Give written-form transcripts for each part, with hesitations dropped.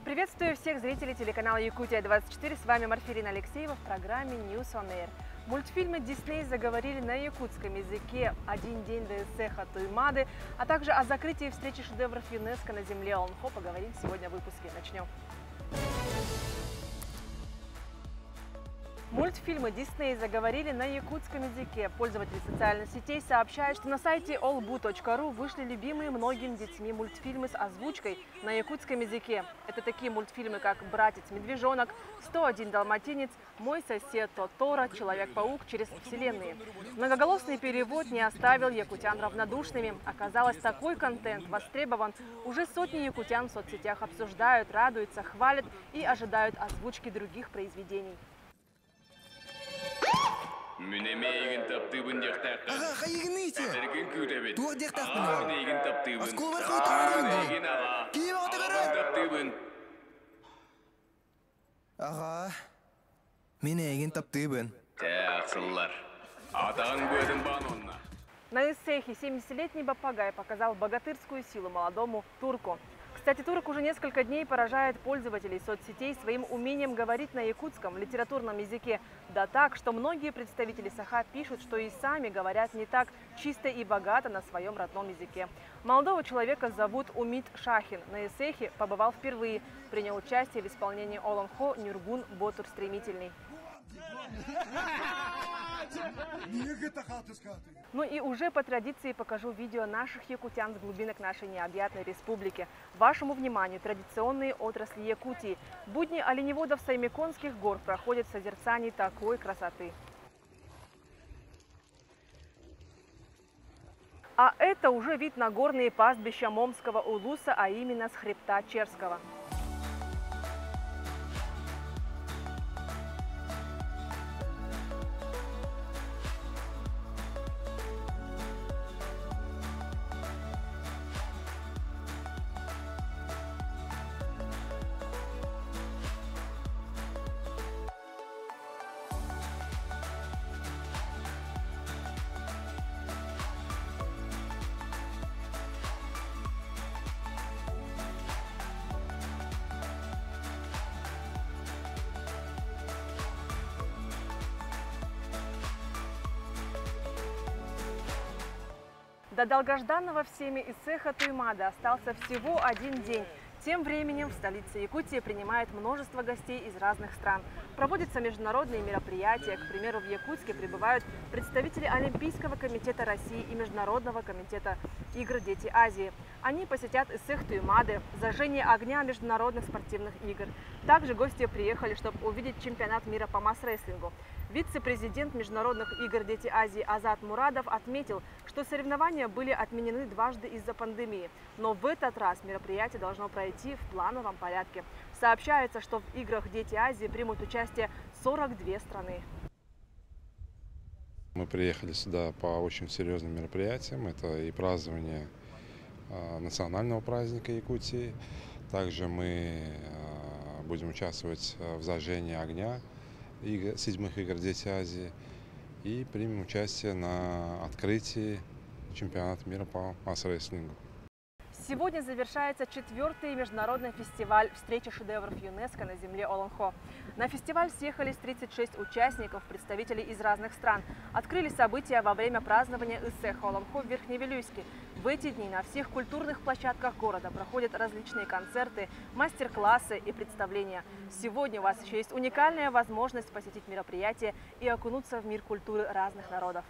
Приветствую всех зрителей телеканала Якутия-24. С вами Марфирина Алексеева в программе News on Air. Мультфильмы Дисней заговорили на якутском языке «Один день до Исэха Туймады», а также о закрытии встречи шедевров ЮНЕСКО на земле Олонхо поговорим сегодня в выпуске. Начнем. Мультфильмы Дисней заговорили на якутском языке. Пользователи социальных сетей сообщают, что на сайте allbu.ru вышли любимые многими детьми мультфильмы с озвучкой на якутском языке. Это такие мультфильмы, как «Братец-медвежонок», «101 далматинец», «Мой сосед Тоторо», «Человек-паук через вселенные». Многоголосный перевод не оставил якутян равнодушными. Оказалось, такой контент востребован. Уже сотни якутян в соцсетях обсуждают, радуются, хвалят и ожидают озвучки других произведений. Мүнемейгін таптыбын дектаққа. Аға, қайығын нейте? Тәргін күдебет. Туақ дектақпын ау. Мүнейгін таптыбын. Аскол бар қайтағырын ау. Мүнейгін аға. Кейіп ағытығырын. Таптыбын. Аға, мен егін таптыбын. Тәқсыллар. Атағын бөдің бан онна. На Исэхе 70-летний Бапагай показал богатырскую силу молодому турку. Кстати, турок уже несколько дней поражает пользователей соцсетей своим умением говорить на якутском литературном языке. Да так, что многие представители Саха пишут, что и сами говорят не так чисто и богато на своем родном языке. Молодого человека зовут Умит Шахин. На Исэхе побывал впервые. Принял участие в исполнении Олонхо Нюргун Ботур Стремительный. Ну и уже по традиции покажу видео наших якутян с глубинок нашей необъятной республики. Вашему вниманию традиционные отрасли Якутии. Будни оленеводов Саймиконских гор проходят в созерцании такой красоты. А это уже вид на горные пастбища Момского улуса, а именно с хребта Черского. До долгожданного всеми Исэха Туймады остался всего один день. Тем временем в столице Якутии принимает множество гостей из разных стран. Проводятся международные мероприятия. К примеру, в Якутске прибывают представители Олимпийского комитета России и Международного комитета игр «Дети Азии». Они посетят Исэх Туймады, зажжение огня международных спортивных игр. Также гости приехали, чтобы увидеть чемпионат мира по масс-рестлингу. Вице-президент Международных игр «Дети Азии» Азат Мурадов отметил, что соревнования были отменены дважды из-за пандемии. Но в этот раз мероприятие должно пройти в плановом порядке. Сообщается, что в играх «Дети Азии» примут участие 42 страны. Мы приехали сюда по очень серьезным мероприятиям. Это и празднование национального праздника Якутии. Также мы будем участвовать в зажжении огня седьмых игр «Дети Азии» и примем участие на открытии чемпионата мира по масс-рестлингу. Сегодня завершается 4-й международный фестиваль «Встреча шедевров ЮНЕСКО на земле Олонхо». На фестиваль съехались 36 участников, представителей из разных стран. Открыли события во время празднования Исэха Олонхо в Верхневилюйске. В эти дни на всех культурных площадках города проходят различные концерты, мастер-классы и представления. Сегодня у вас еще есть уникальная возможность посетить мероприятие и окунуться в мир культуры разных народов.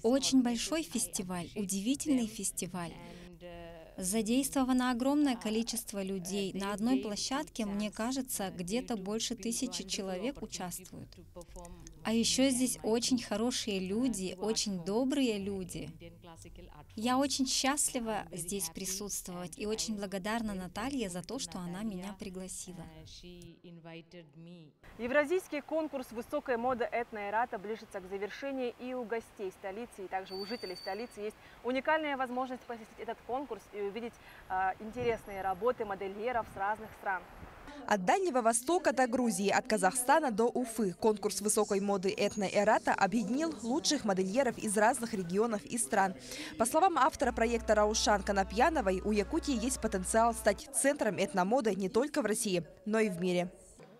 Очень большой фестиваль, удивительный фестиваль. Задействовано огромное количество людей. На одной площадке, мне кажется, где-то больше 1000 человек участвуют. А еще здесь очень хорошие люди, очень добрые люди. Я очень счастлива здесь присутствовать и очень благодарна Наталье за то, что она меня пригласила. Евразийский конкурс высокой моды этно-эрата ближется к завершению, и у гостей столицы, и также у жителей столицы есть уникальная возможность посетить этот конкурс и увидеть интересные работы модельеров с разных стран. От Дальнего Востока до Грузии, от Казахстана до Уфы конкурс высокой моды «Этно-Эрата» объединил лучших модельеров из разных регионов и стран. По словам автора проекта Раушан Конопьяновой, у Якутии есть потенциал стать центром этномоды не только в России, но и в мире.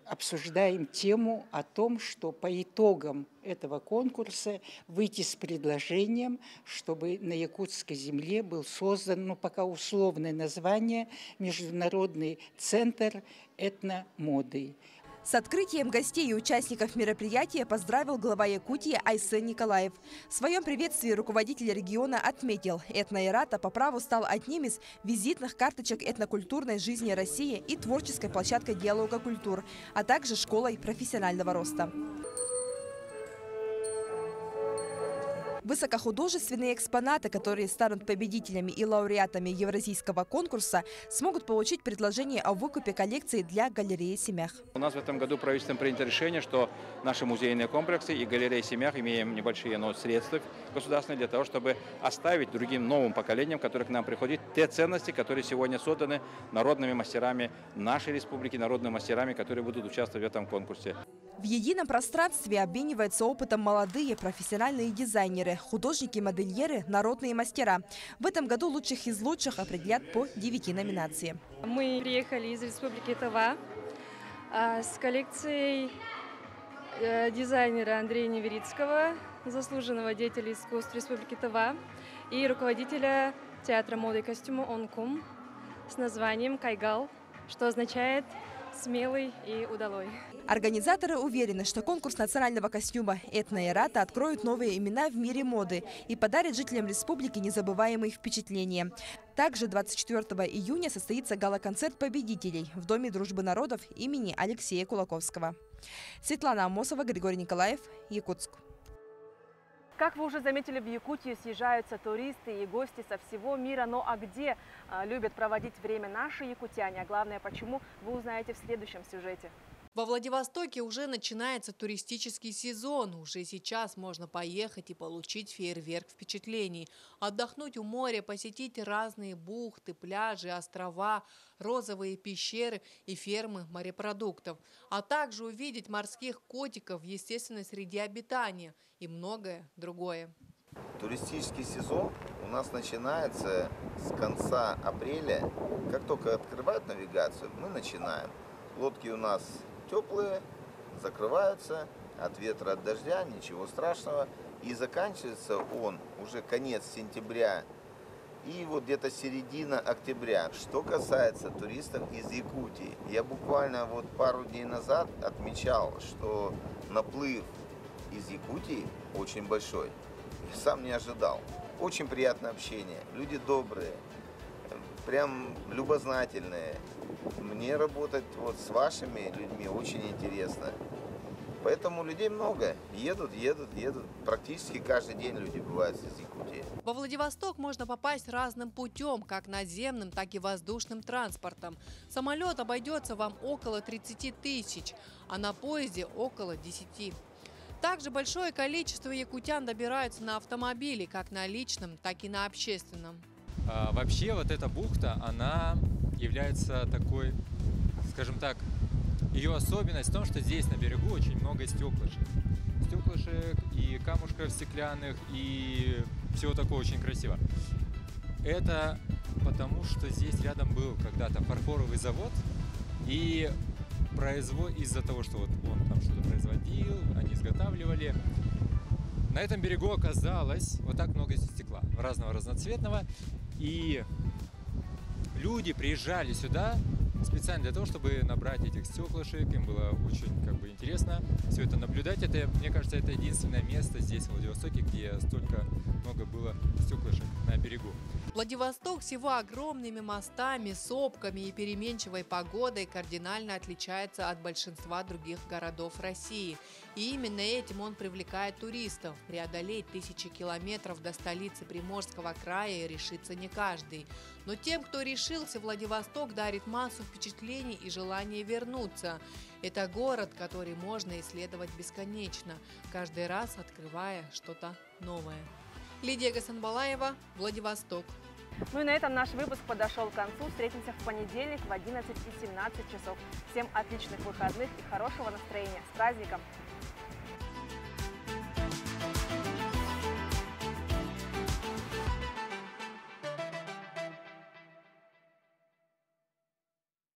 Обсуждаем тему о том, что по итогам этого конкурса выйти с предложением, чтобы на якутской земле был создан, пока условное название, Международный центр этномоды. С открытием гостей и участников мероприятия поздравил глава Якутии Айсен Николаев. В своем приветствии руководитель региона отметил, «Этно-Эрата» по праву стал одним из визитных карточек этнокультурной жизни России и творческой площадкой диалога культур, а также школой профессионального роста. Высокохудожественные экспонаты, которые станут победителями и лауреатами Евразийского конкурса, смогут получить предложение о выкупе коллекции для галереи «Семях». У нас в этом году правительством принято решение, что наши музейные комплексы и галереи «Семях» имеем небольшие средства государственные для того, чтобы оставить другим новым поколениям, которые к нам приходят, те ценности, которые сегодня созданы народными мастерами нашей республики, народными мастерами, которые будут участвовать в этом конкурсе. В едином пространстве обмениваются опытом молодые профессиональные дизайнеры, художники-модельеры, народные мастера. В этом году лучших из лучших определят по 9 номинациям. Мы приехали из Республики Тыва с коллекцией дизайнера Андрея Неверицкого, заслуженного деятеля искусств Республики Тыва, и руководителя театра моды и костюма «Онкум» с названием «Кайгал», что означает «смелый и удалой». Организаторы уверены, что конкурс национального костюма «Этно-Эрата» откроет новые имена в мире моды и подарит жителям республики незабываемые впечатления. Также 24 июня состоится гала-концерт победителей в Доме дружбы народов имени Алексея Кулаковского. Светлана Амосова, Григорий Николаев, Якутск. Как вы уже заметили, в Якутию съезжаются туристы и гости со всего мира. Но а где любят проводить время наши якутяне? А главное, почему, вы узнаете в следующем сюжете. Во Владивостоке уже начинается туристический сезон. Уже сейчас можно поехать и получить фейерверк впечатлений. Отдохнуть у моря, посетить разные бухты, пляжи, острова, розовые пещеры и фермы морепродуктов. А также увидеть морских котиков в естественной среде обитания и многое другое. Туристический сезон у нас начинается с конца апреля. Как только открывают навигацию, мы начинаем. Лодки у нас теплые, закрываются от ветра, от дождя, ничего страшного. И заканчивается он уже конец сентября и вот где-то середина октября. Что касается туристов из Якутии, я буквально вот пару дней назад отмечал, что наплыв из Якутии очень большой. Я сам не ожидал. Очень приятное общение, люди добрые, прям любознательные. Мне работать вот с вашими людьми очень интересно. Поэтому людей много. Едут. Практически каждый день люди бывают из Якутии. Во Владивосток можно попасть разным путем, как наземным, так и воздушным транспортом. Самолет обойдется вам около 30 тысяч, а на поезде около 10. Также большое количество якутян добираются на автомобиле, как на личном, так и на общественном. Вообще вот эта бухта, она является такой, скажем так, ее особенность в том, что здесь на берегу очень много стеклышек. Стеклышек и камушков стеклянных, и всего такого очень красиво. Это потому, что здесь рядом был когда-то фарфоровый завод, и из-за того, что вот он там что-то производил, они изготавливали. На этом берегу оказалось вот так много стекла, разноцветного, и люди приезжали сюда специально для того, чтобы набрать этих стеклышек. Им было очень интересно все это наблюдать. Это, мне кажется, это единственное место здесь, в Владивостоке, где столько много было стеклышек на берегу. Владивосток с его огромными мостами, сопками и переменчивой погодой кардинально отличается от большинства других городов России. И именно этим он привлекает туристов. Преодолеть тысячи километров до столицы Приморского края решится не каждый. Но тем, кто решился, Владивосток дарит массу впечатлений и желание вернуться. Это город, который можно исследовать бесконечно, каждый раз открывая что-то новое. Лидия Гасанбалаева, Владивосток. Ну и на этом наш выпуск подошел к концу. Встретимся в понедельник в 11 и 17 часов. Всем отличных выходных и хорошего настроения. С праздником!